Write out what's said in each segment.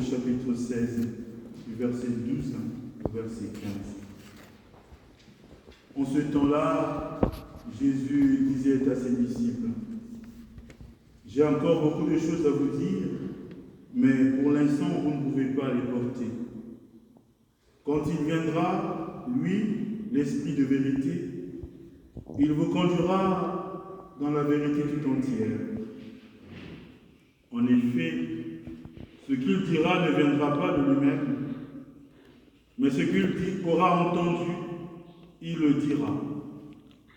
chapitre 16, du verset 12 au verset 15. En ce temps-là, Jésus disait à ses disciples, « J'ai encore beaucoup de choses à vous dire, mais pour l'instant, vous ne pouvez pas les porter. Quand il viendra, lui, l'Esprit de vérité, il vous conduira dans la vérité tout entière. En effet, ce qu'il dira ne viendra pas de lui-même, mais ce qu'il aura entendu, il le dira.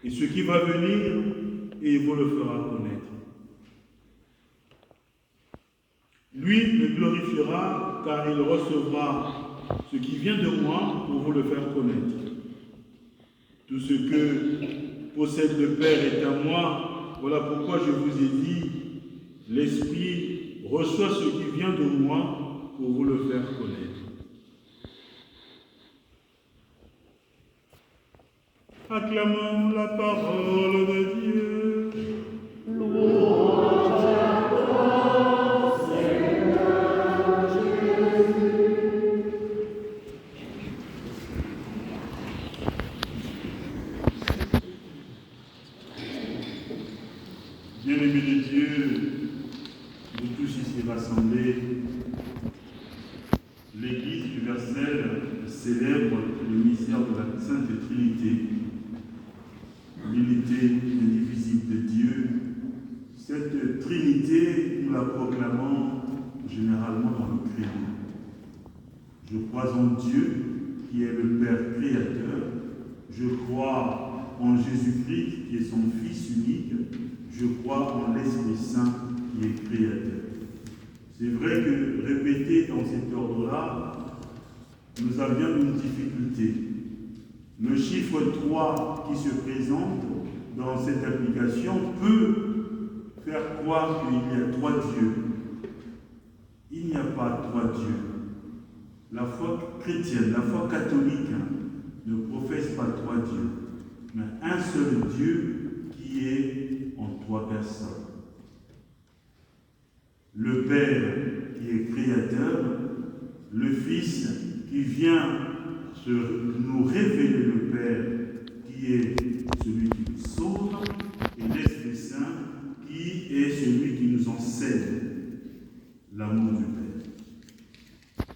Et ce qui va venir, il vous le fera connaître. Lui me glorifiera, car il recevra ce qui vient de moi pour vous le faire connaître. Tout ce que possède le Père est à moi. Voilà pourquoi je vous ai dit, l'Esprit reçoit ce qui vient de moi pour vous le faire connaître. » Acclamons la parole de Dieu. Louange à toi, Seigneur Jésus. Bien-aimés de Dieu, nous tous ici rassemblés, l'Église universelle célèbre le mystère de la Sainte Trinité, l'unité indivisible de Dieu. Cette Trinité, nous la proclamons généralement dans le credo. Je crois en Dieu, qui est le Père créateur. Je crois en Jésus-Christ, qui est son Fils unique. Je crois en l'Esprit Saint, qui est créateur. C'est vrai que répéter dans cet ordre-là, nous avions une difficulté. Le chiffre 3 qui se présente dans cette application peut faire croire qu'il y a 3 dieux. Il n'y a pas 3 dieux. La foi chrétienne, la foi catholique ne professe pas 3 dieux, mais un seul Dieu qui est en 3 personnes. Le Père qui est créateur, le Fils qui vient nous révéler le Père qui est celui qui nous sauve, et l'Esprit Saint qui est celui qui nous enseigne l'amour du Père.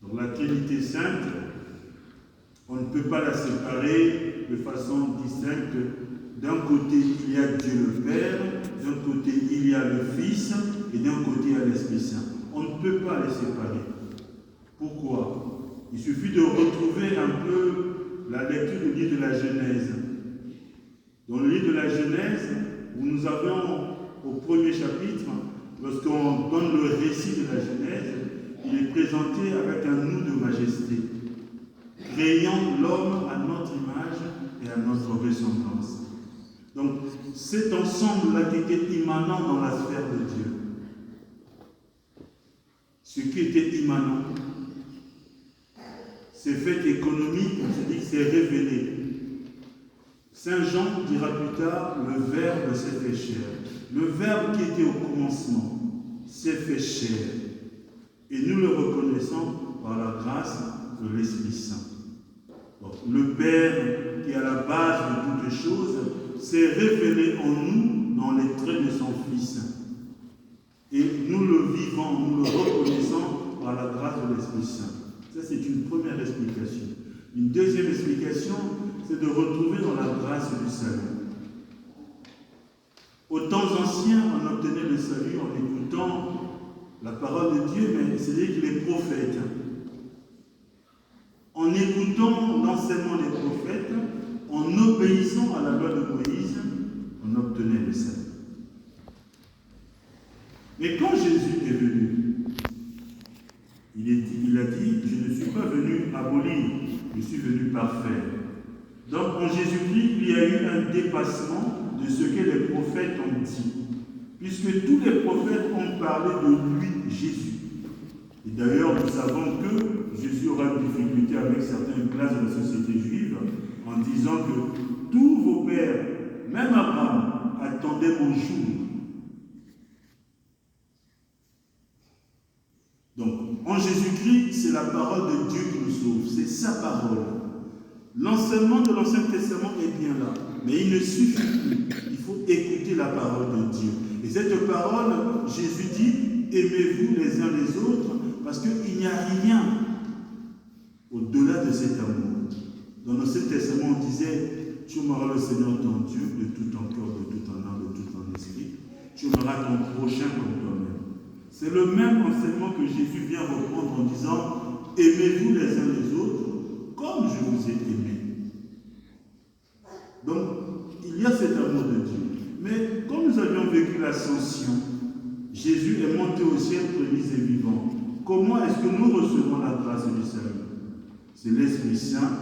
Donc la Trinité Sainte, on ne peut pas la séparer de façon distincte. D'un côté, il y a Dieu le Père, d'un côté, il y a le Fils, et d'un côté, il y a l'Esprit Saint. On ne peut pas les séparer. Pourquoi? Il suffit de retrouver un peu la lecture du livre de la Genèse. Dans le livre de la Genèse, où nous avons au premier chapitre, lorsqu'on donne le récit de la Genèse, il est présenté avec un nous de majesté, créant l'homme à notre image et à notre ressemblance. Donc, cet ensemble-là qui était immanent dans la sphère de Dieu, ce qui était immanent, ces faits économiques, on se dit que c'est révélé. Saint Jean dira plus tard, le Verbe s'est fait chair. Le Verbe qui était au commencement s'est fait chair. Et nous le reconnaissons par la grâce de l'Esprit Saint. Donc, le Père qui est à la base de toutes choses s'est révélé en nous dans les traits de son Fils. Et nous le vivons, nous le reconnaissons par la grâce de l'Esprit Saint. Ça, c'est une première explication. Une deuxième explication, c'est de retrouver dans la grâce du salut. Aux temps anciens, on obtenait le salut en écoutant la parole de Dieu, mais c'est-à-dire que les prophètes, en écoutant l'enseignement des prophètes, en obéissant à la loi de Moïse, on obtenait le salut. Mais quand Jésus est venu, il a dit, je ne suis pas venu abolir, je suis venu parfaire. Donc en Jésus-Christ, il y a eu un dépassement de ce que les prophètes ont dit. Puisque tous les prophètes ont parlé de lui, Jésus. Et d'ailleurs, nous savons que Jésus aura une difficulté avec certaines classes de la société juive en disant que tous vos pères, même Abraham, attendaient mon jour. Donc, En Jésus-Christ, c'est la parole de Dieu qui nous sauve. C'est sa parole. L'enseignement de l'Ancien Testament est bien là. Mais il ne suffit plus. Il faut écouter la parole de Dieu. Et cette parole, Jésus dit, aimez-vous les uns les autres, parce qu'il n'y a rien au-delà de cet amour. Dans l'Ancien Testament, on disait, tu aimeras le Seigneur ton Dieu de tout ton cœur, de tout ton âme, de tout ton esprit. Tu aimeras ton prochain comme toi-même. C'est le même enseignement que Jésus vient reprendre en disant, aimez-vous les uns les autres comme je vous ai aimé. Donc, il y a cet amour de Dieu. Mais comme nous avions vécu l'ascension, Jésus est monté au ciel prémis et vivant. Comment est-ce que nous recevons la grâce du salut? C'est l'Esprit Saint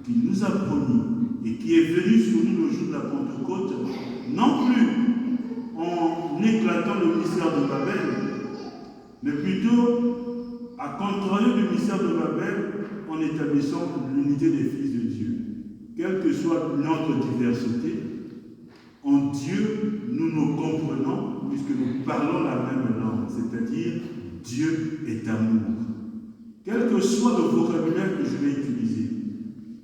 qui nous a promis et qui est venu sur nous le jour de la Pentecôte, non plus en éclatant le mystère de Babel, mais plutôt à contrario du mystère de Babel, en établissant l'unité des fils de Dieu. Quelle que soit notre diversité, en Dieu, nous nous comprenons puisque nous parlons la même langue, c'est-à-dire Dieu est amour. Quel que soit le vocabulaire que je vais utiliser,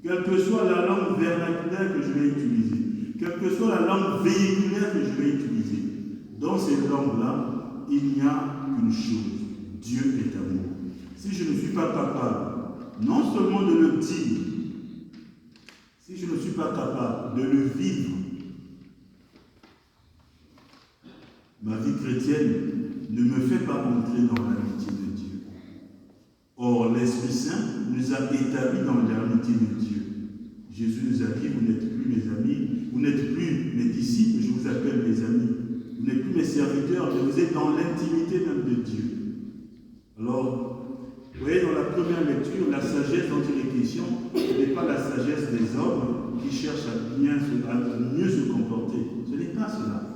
quelle que soit la langue vernaculaire que je vais utiliser, quelle que soit la langue véhiculaire que je vais utiliser, dans ces langues-là, il n'y a qu'une chose, Dieu est amour. Si je ne suis pas capable, non seulement de le dire, si je ne suis pas capable de le vivre, ma vie chrétienne ne me fait pas entrer dans l'amitié de Dieu. Or, l'Esprit Saint nous a établis dans l'amitié de Dieu. Jésus nous a dit, vous n'êtes plus mes amis, vous n'êtes plus mes disciples, je vous appelle mes amis. Vous n'êtes plus mes serviteurs, mais vous êtes dans l'intimité même de Dieu. Alors, vous voyez, dans la première lecture, la sagesse dont il est question, ce n'est pas la sagesse des hommes qui cherchent à mieux se comporter. Ce n'est pas cela.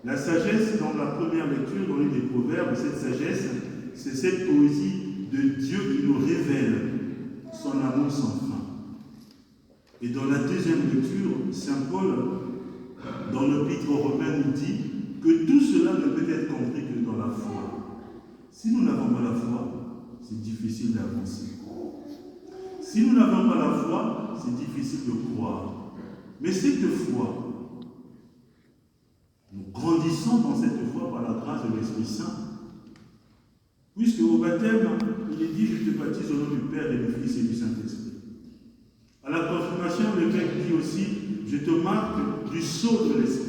La sagesse, dans la première lecture, dans l'une des Proverbes, cette sagesse, c'est cette poésie de Dieu qui nous révèle son amour sans fin. Et dans la deuxième lecture, Saint Paul, dans l'Épître aux Romains, nous dit que tout cela ne peut être compris que dans la foi. Si nous n'avons pas la foi, c'est difficile d'avancer. Si nous n'avons pas la foi, c'est difficile de croire. Mais cette foi, nous grandissons dans cette foi par la grâce de l'Esprit Saint. Puisque au baptême, il est dit, je te baptise au nom du Père et du Fils et du Saint-Esprit. À la confirmation, l'évêque dit aussi, je te marque du sceau de l'Esprit.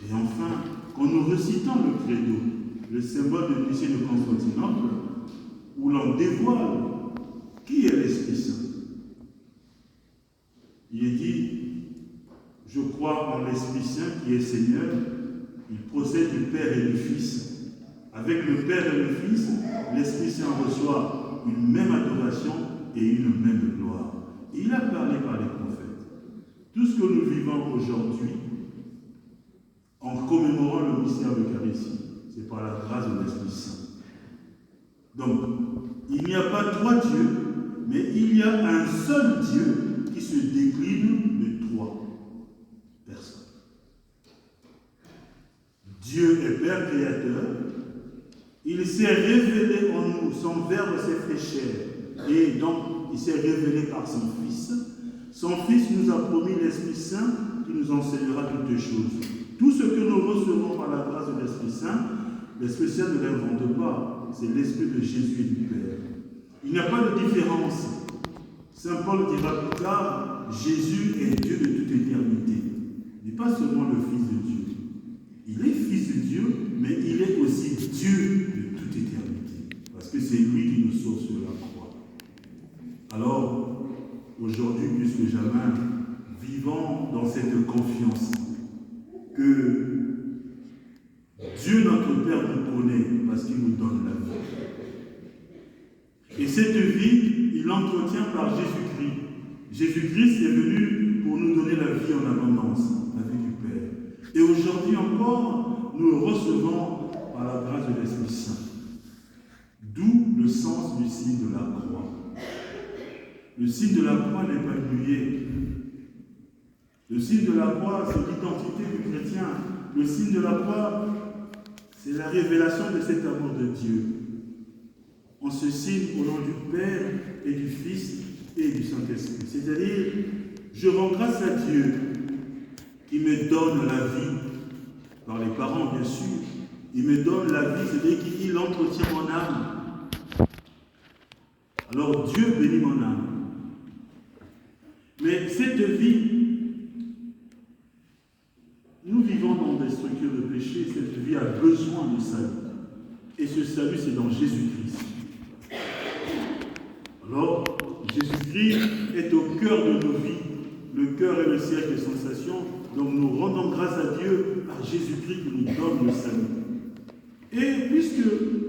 Et enfin, quand nous recitons le credo, le symbole de Nicée de Constantinople, où l'on dévoile qui est l'Esprit Saint. Il est dit, je crois en l'Esprit Saint qui est Seigneur, il procède du Père et du Fils. Avec le Père et le Fils, l'Esprit Saint reçoit une même adoration et une même gloire. Et il a parlé par les prophètes. Tout ce que nous vivons aujourd'hui, en commémorant le mystère de l'Eucharistie, c'est par la grâce de l'Esprit Saint. Donc, il n'y a pas trois dieux, mais il y a un seul Dieu qui se décline de trois personnes. Dieu est Père créateur. Il s'est révélé en nous, son Verbe s'est fait chair, et donc il s'est révélé par son Fils. Son Fils nous a promis l'Esprit Saint qui nous enseignera toutes choses. Tout ce que nous recevons par la grâce de l'Esprit Saint ne l'invente pas, c'est l'Esprit de Jésus et du Père. Il n'y a pas de différence. Saint Paul dira plus tard, Jésus est Dieu de toute éternité. Il n'est pas seulement le Fils de Dieu. Il est Fils de Dieu, mais il est aussi Dieu de toute éternité. Parce que c'est lui qui nous sauve sur la croix. Alors, aujourd'hui, plus que jamais, vivons dans cette confiance que Dieu notre Père nous connaît parce qu'il nous donne la vie. Et cette vie, il l'entretient par Jésus-Christ. Jésus-Christ est venu pour nous donner la vie en abondance, la vie du Père. Et aujourd'hui encore, nous le recevons par la grâce de l'Esprit Saint. D'où le sens du signe de la croix. Le signe de la croix n'est pas muet. Le signe de la croix, c'est l'identité du chrétien. Le signe de la croix, c'est la révélation de cet amour de Dieu. On se signe au nom du Père et du Fils et du Saint-Esprit. C'est-à-dire, je rends grâce à Dieu qui me donne la vie, par les parents bien sûr. Il me donne la vie, c'est-à-dire qu'il entretient mon âme. Alors Dieu bénit mon âme. Mais cette vie, nous vivons dans des structures de péché, cette vie a besoin de salut. Et ce salut, c'est dans Jésus-Christ. Alors, Jésus-Christ est au cœur de nos vies. Le cœur est le siège des sensations. Donc nous rendons grâce à Dieu par Jésus-Christ qui nous donne le salut. Et puisque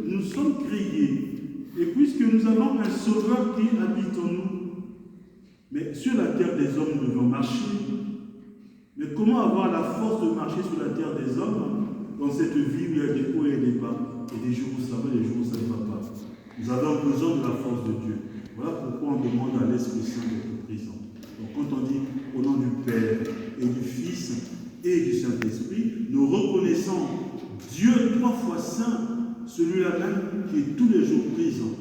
nous sommes créés, et puisque nous avons un Sauveur qui habite en nous, mais sur la terre des hommes, nous devons marcher. Mais comment avoir la force de marcher sur la terre des hommes dans cette vie où il y a des hauts et des bas, et des jours où ça va, des jours où ça ne va pas? Nous avons besoin de la force de Dieu. Voilà pourquoi on demande à l'Esprit Saint d'être présent. Donc quand on dit au nom du Père et du Fils et du Saint-Esprit, nous reconnaissons Dieu 3 fois saint, celui-là même qui est tous les jours présent.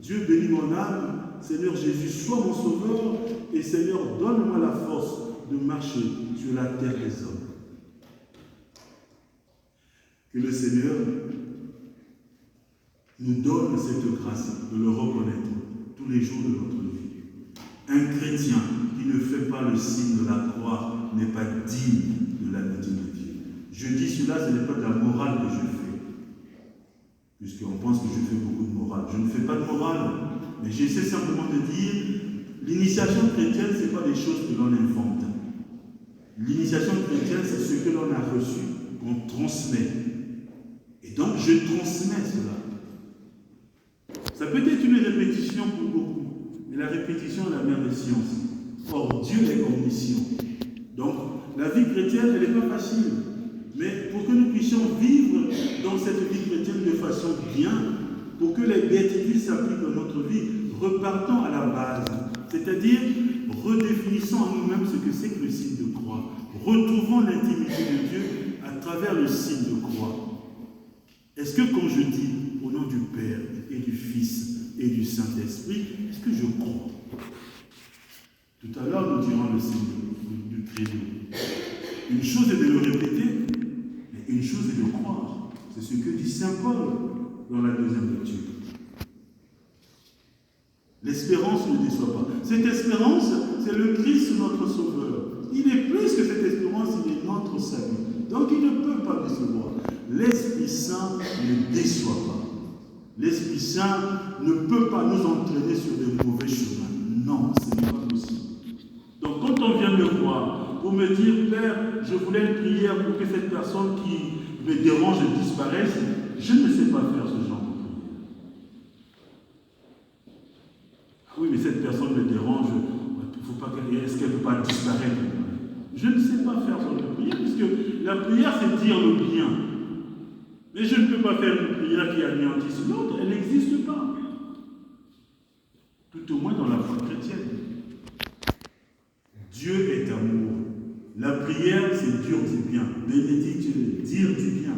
Dieu bénit mon âme, Seigneur Jésus, sois mon Sauveur, et Seigneur, donne-moi la force de marcher sur la terre des hommes. Que le Seigneur nous donne cette grâce de le reconnaître tous les jours de notre vie. Un chrétien qui ne fait pas le signe de la croix n'est pas digne de l'amitié de Dieu. Je dis cela, ce n'est pas de la morale que je fais, puisqu'on pense que je fais beaucoup de morale. Je ne fais pas de morale, mais j'essaie simplement de dire, l'initiation chrétienne, ce n'est pas des choses que l'on invente. L'initiation chrétienne, c'est ce que l'on a reçu, qu'on transmet. Et donc, je transmets cela. Ça peut être une répétition pour beaucoup, mais la répétition est la mère des sciences. Or, Dieu est omniscient. Donc, la vie chrétienne, elle n'est pas facile. Mais pour que nous puissions vivre dans cette vie chrétienne de façon bien, pour que les béatitudes s'appliquent dans notre vie, repartons à la base. C'est-à-dire, redéfinissons en nous-mêmes ce que c'est que le signe de croix. Retrouvons l'intimité de Dieu à travers le signe de croix. Est-ce que quand je dis au nom du Père et du Fils et du Saint-Esprit, est-ce que je crois? Tout à l'heure, nous dirons le signe du credo. Une chose est de le répéter, mais une chose est de croire. C'est ce que dit Saint Paul dans la deuxième lecture. L'espérance ne déçoit pas. Cette espérance, c'est le Christ, notre Sauveur. Il est plus que cette espérance, il est notre salut. Donc il ne peut pas décevoir. L'Esprit Saint ne déçoit pas. L'Esprit Saint ne peut pas nous entraîner sur de mauvais chemins. Non, ce n'est pas possible. Donc quand on vient me voir pour me dire, Père, je voulais une prière pour que cette personne qui me dérange disparaisse, je ne sais pas faire ce genre de prière. Ah oui, mais cette personne me dérange, il faut pas qu'elle, est-ce qu'elle ne peut pas disparaître? Je ne sais pas faire ce genre de prière, puisque la prière, c'est dire le bien. Mais je ne peux pas faire une prière qui anéantisse l'autre, elle n'existe pas. Tout au moins dans la foi chrétienne. Dieu est amour. La prière, c'est dire du bien. Bénédicte, dire du bien.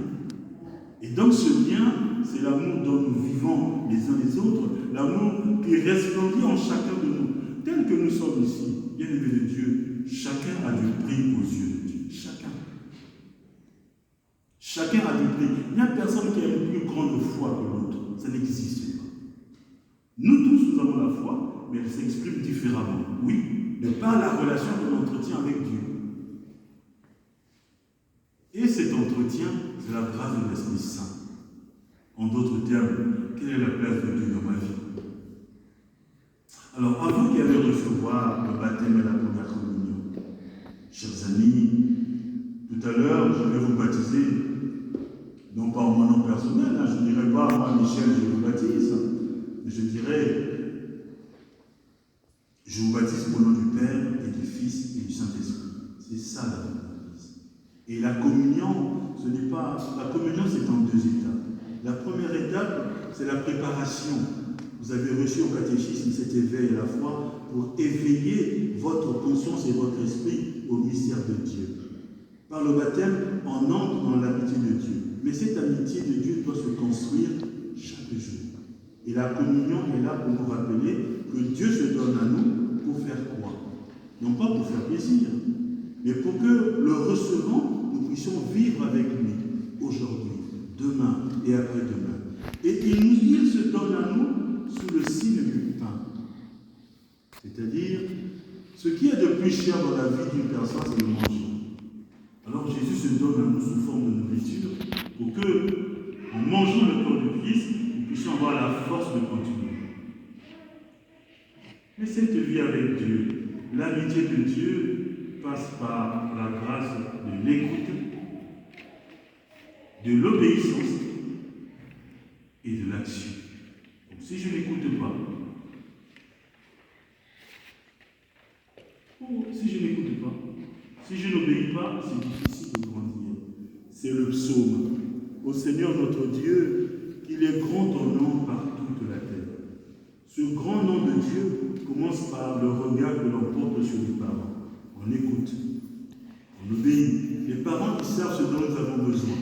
Et donc ce bien, c'est l'amour dont nous vivons les uns les autres, l'amour qui resplendit en chacun de nous. Tel que nous sommes ici, bien-aimés de Dieu, chacun a du prix aux yeux de Dieu. Chacun. Chacun a du prix. Il n'y a personne qui a une plus grande foi que l'autre. Ça n'existe pas. Nous tous, nous avons la foi, mais elle s'exprime différemment. Oui, de par la relation que l'on entretient avec Dieu. Et cet entretien, c'est la grâce de l'Esprit Saint. En d'autres termes, quelle est la place de Dieu dans ma vie? Alors, à vous qui allez recevoir le baptême et la première communion, chers amis, tout à l'heure, je vais vous baptiser, non pas en mon nom personnel, je ne dirai pas, moi, Michel, je vous baptise, mais je dirais, je vous baptise au nom du Père et du Fils et du Saint-Esprit. C'est ça la baptise. Et la communion, ce n'est pas... La communion, c'est en 2 étapes. La première étape, c'est la préparation. Vous avez reçu au catéchisme cet éveil à la foi pour éveiller votre conscience et votre esprit au mystère de Dieu. Par le baptême, on entre dans l'amitié de Dieu. Mais cette amitié de Dieu doit se construire chaque jour. Et la communion est là pour nous rappeler que Dieu se donne à nous pour faire quoi? Non pas pour faire plaisir, mais pour que le recevant, nous puissions vivre avec lui aujourd'hui, demain et après-demain. Et il se donne à nous sous le signe du pain. C'est-à-dire, ce qui est de plus cher dans la vie d'une personne, c'est le manger. Alors Jésus se donne à nous sous forme de nourriture pour que, en mangeant le corps du Christ, nous puissions avoir la force de continuer. Mais cette vie avec Dieu, l'amitié de Dieu passe par la grâce de l'écoute, de l'obéissance et de l'action. Donc si je n'écoute pas, si je n'obéis pas, c'est difficile de grandir. C'est le psaume. Ô Seigneur notre Dieu, qu'il est grand ton nom par toute la terre. Ce grand nom de Dieu commence par le regard que l'on porte sur les parents. On écoute, on obéit. Les parents, ils savent ce dont nous avons besoin.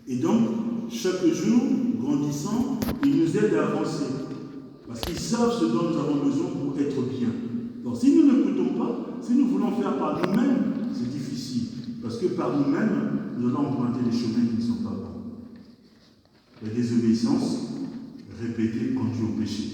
Et donc, chaque jour, grandissant, ils nous aident à avancer. Parce qu'ils savent ce dont nous avons besoin pour être bien. Donc, si nous n'écoutons pas, si nous voulons faire par nous-mêmes, c'est difficile. Parce que par nous-mêmes, nous allons emprunter des chemins qui ne sont pas bons. La désobéissance répétée conduit au péché.